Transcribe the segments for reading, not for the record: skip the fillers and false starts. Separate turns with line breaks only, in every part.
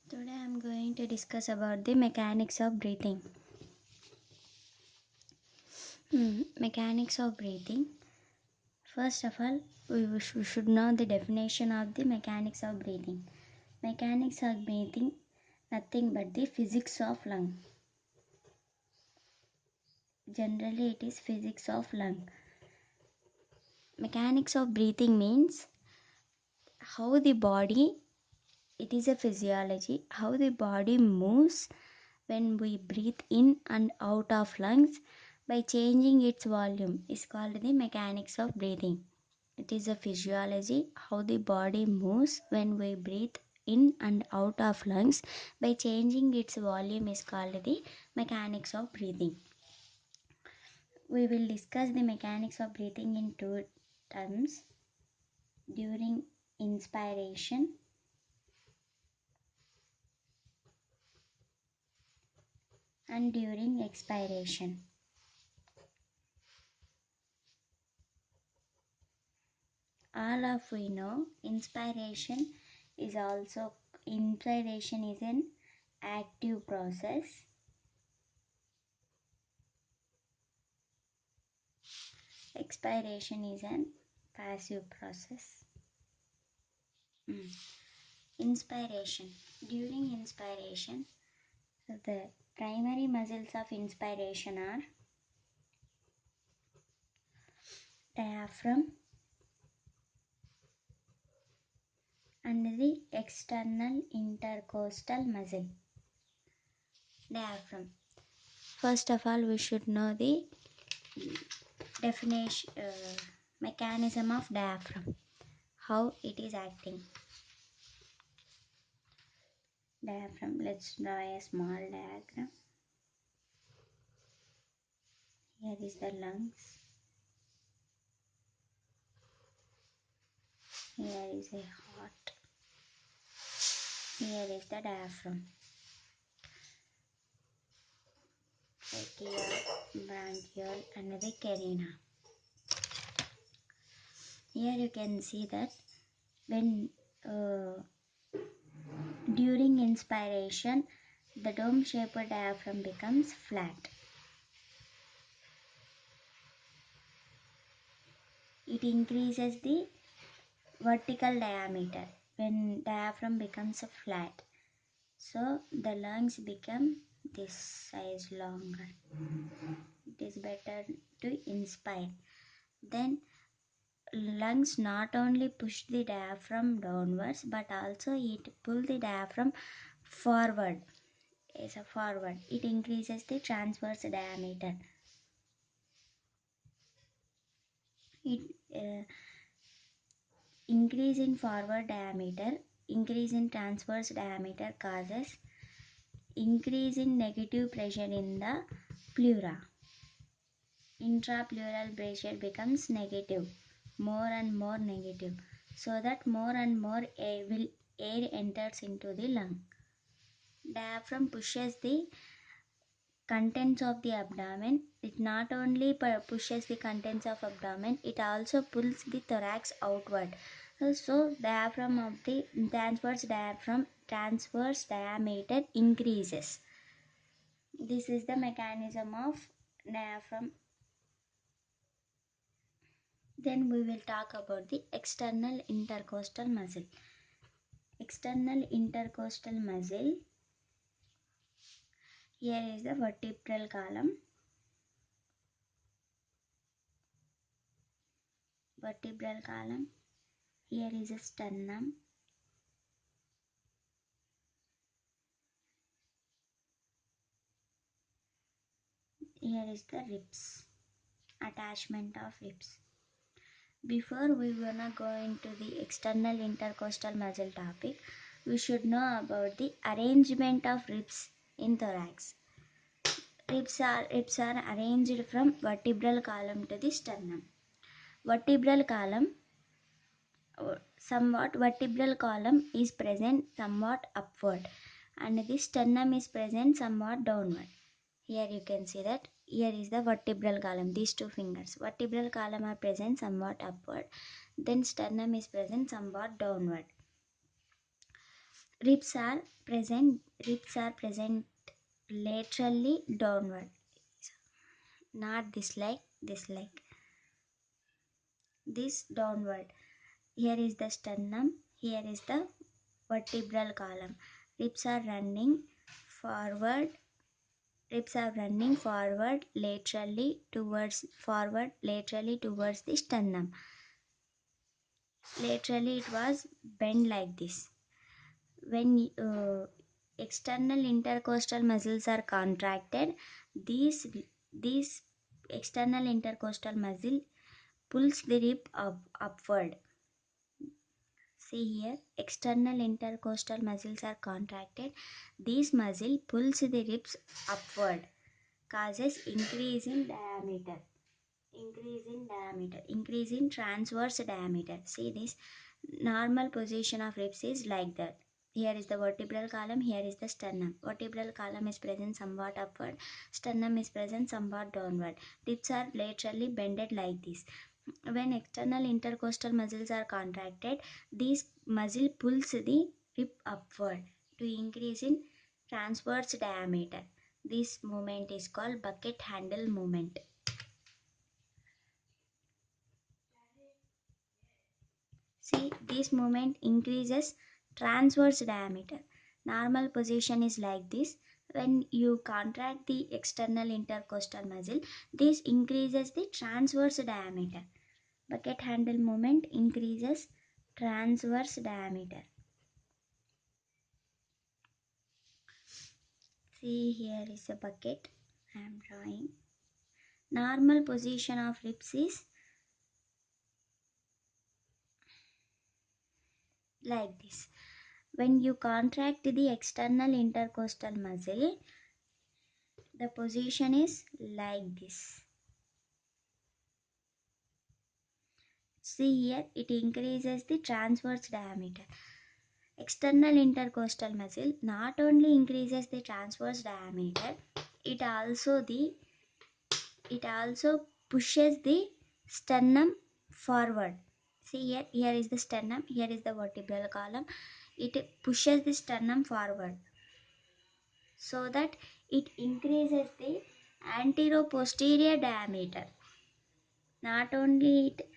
Today I am going to discuss about the mechanics of breathing. Mechanics of breathing. First of all, we should know the definition of the mechanics of breathing. Mechanics of breathing, nothing but the physics of lung. Generally, it is physics of lung. Mechanics of breathing means how the body, it is a physiology, how the body moves when we breathe in and out of lungs by changing its volume is called the mechanics of breathing. It is a physiology how the body moves when we breathe in and out of lungs by changing its volume is called the mechanics of breathing. We will discuss the mechanics of breathing in two terms: during inspiration and during expiration. All of we know inspiration is an active process. Expiration is an passive process. Inspiration. During inspiration, the primary muscles of inspiration are diaphragm and the external intercostal muscle. Diaphragm. First of all, we should know the definition, mechanism of diaphragm, how it is acting. Diaphragm. Let's draw a small diagram. Here is the lungs. Here is a heart. Here is the diaphragm. Trachea, bronchiole and the carina. Here you can see that when during inspiration the dome shaped diaphragm becomes flat. It increases the vertical diameter when diaphragm becomes flat. So the lungs become this size longer. It is better to inspire. Then lungs not only push the diaphragm downwards but also it pull the diaphragm forward. It increases the transverse diameter. It increase in forward diameter, increase in transverse diameter causes increase in negative pressure in the pleura. Intrapleural pressure becomes negative, more and more negative, so that more and more air enters into the lung. Diaphragm pushes the contents of the abdomen. It not only pushes the contents of abdomen, it also pulls the thorax outward. So diaphragm of the transverse diameter increases. This is the mechanism of diaphragm. Then we will talk about the external intercostal muscle. External intercostal muscle. Here is the vertebral column. Vertebral column. Here is a sternum. Here is the ribs. Attachment of ribs. Before we wanna go into the external intercostal muscle topic, we should know about the arrangement of ribs in thorax. Ribs are arranged from vertebral column to the sternum. Vertebral column vertebral column is present somewhat upward and the sternum is present somewhat downward. Here you can see that here is the vertebral column, these two fingers. Vertebral column are present somewhat upward, then sternum is present somewhat downward. Ribs are present laterally downward, not this like this downward. Here is the sternum, here is the vertebral column. Ribs are running forward, ribs are running forward laterally towards the sternum. Laterally it was bent like this. When external intercostal muscles are contracted, these external intercostal muscle pulls the rib upward. See here, external intercostal muscles are contracted. This muscle pulls the ribs upward, causes increase in transverse diameter. See this, normal position of ribs is like that. Here is the vertebral column, here is the sternum. Vertebral column is present somewhat upward, sternum is present somewhat downward. Ribs are laterally bended like this. When external intercostal muscles are contracted, this muscle pulls the rib upward to increase in transverse diameter. This movement is called bucket handle movement. See, this movement increases transverse diameter. Normal position is like this. When you contract the external intercostal muscle, this increases the transverse diameter. Bucket handle movement increases transverse diameter. See, here is a bucket I am drawing. Normal position of ribs is like this. When you contract the external intercostal muscle, the position is like this. See here, it increases the transverse diameter. External intercostal muscle not only increases the transverse diameter, it also the it also pushes the sternum forward. See here, here is the sternum, here is the vertebral column. It pushes the sternum forward so that it increases the anteroposterior diameter. Not only it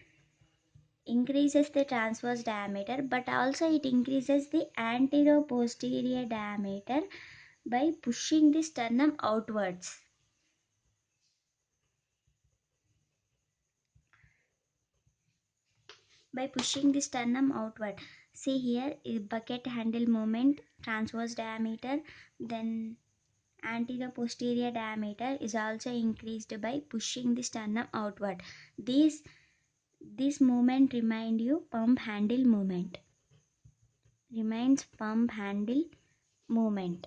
increases the transverse diameter, but also it increases the anteroposterior diameter by pushing the sternum outwards. By pushing the sternum outward. See here, bucket handle movement, transverse diameter, then anterior posterior diameter is also increased by pushing the sternum outward. This movement remind you pump handle movement. Remains pump handle movement.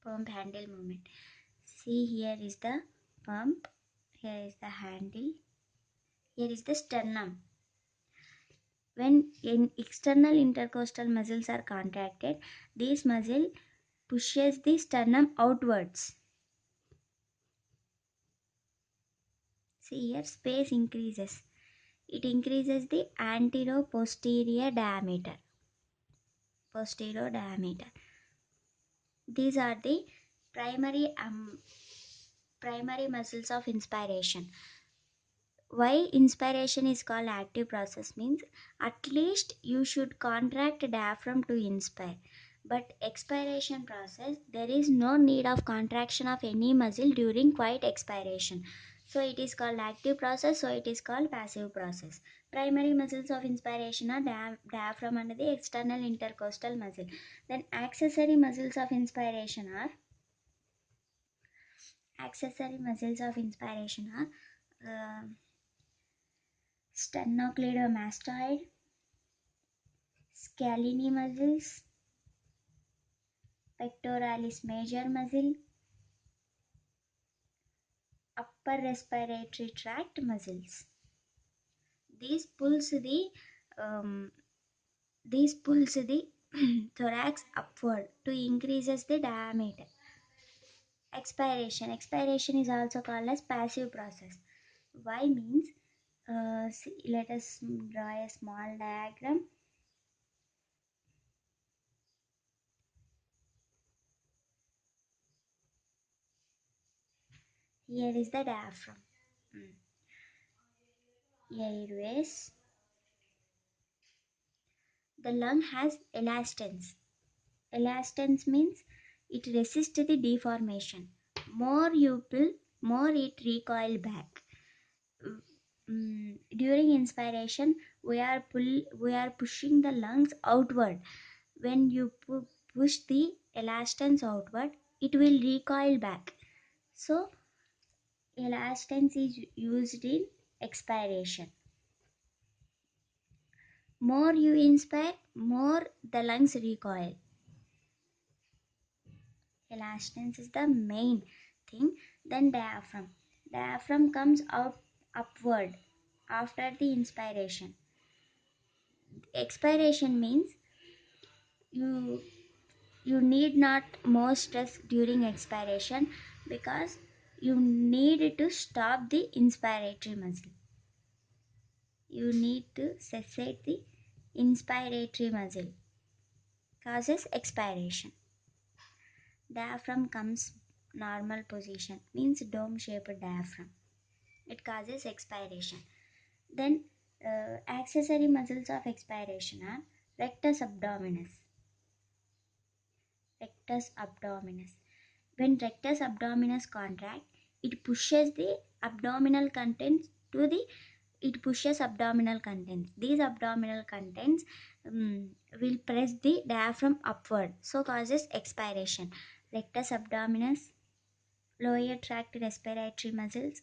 Pump handle movement. See, here is the pump, here is the handle, here is the sternum. When external intercostal muscles are contracted, this muscle pushes the sternum outwards. See here, space increases. It increases the anteroposterior diameter. Posterior diameter. These are the primary muscles of inspiration. Why inspiration is called active process means at least you should contract diaphragm to inspire, but expiration process there is no need of contraction of any muscle during quiet expiration, so it is called active process, so it is called passive process. Primary muscles of inspiration are diaphragm and the external intercostal muscle. Then accessory muscles of inspiration are sternocleidomastoid, scalene muscles, pectoralis major muscle, upper respiratory tract muscles. These pulls the um, these pulls the thorax upward to increases the diameter. Expiration is also called as passive process. Why means see, let us draw a small diagram. Here is the diaphragm. Mm. Airways. The lung has elastance. Elastance means it resists the deformation. More you pull, more it recoil back. During inspiration, we are pushing the lungs outward. When you push the elastance outward, it will recoil back. So, elastance is used in expiration. More you inspire, more the lungs recoil. Elastance is the main thing. Then diaphragm. Diaphragm comes out upward after the inspiration. Expiration means you you need not more stress during expiration because you need to stop the inspiratory muscle. You need to cessate the inspiratory muscle, causes expiration. Diaphragm comes normal position, means dome shaped diaphragm. It causes expiration. Then accessory muscles of expiration are rectus abdominis. Rectus abdominis. When rectus abdominis contract, it pushes the abdominal contents to the it pushes abdominal contents. These abdominal contents will press the diaphragm upward, so causes expiration. Rectus abdominis, lower tract respiratory muscles,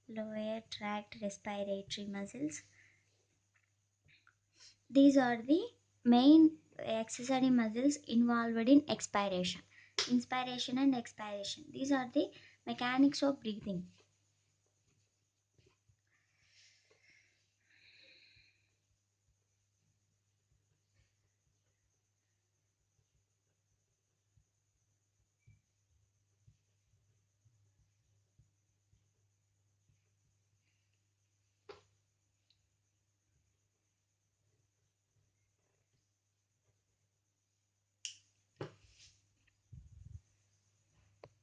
lower tract respiratory muscles. These are the main accessory muscles involved in expiration. Inspiration and expiration. These are the mechanics of breathing.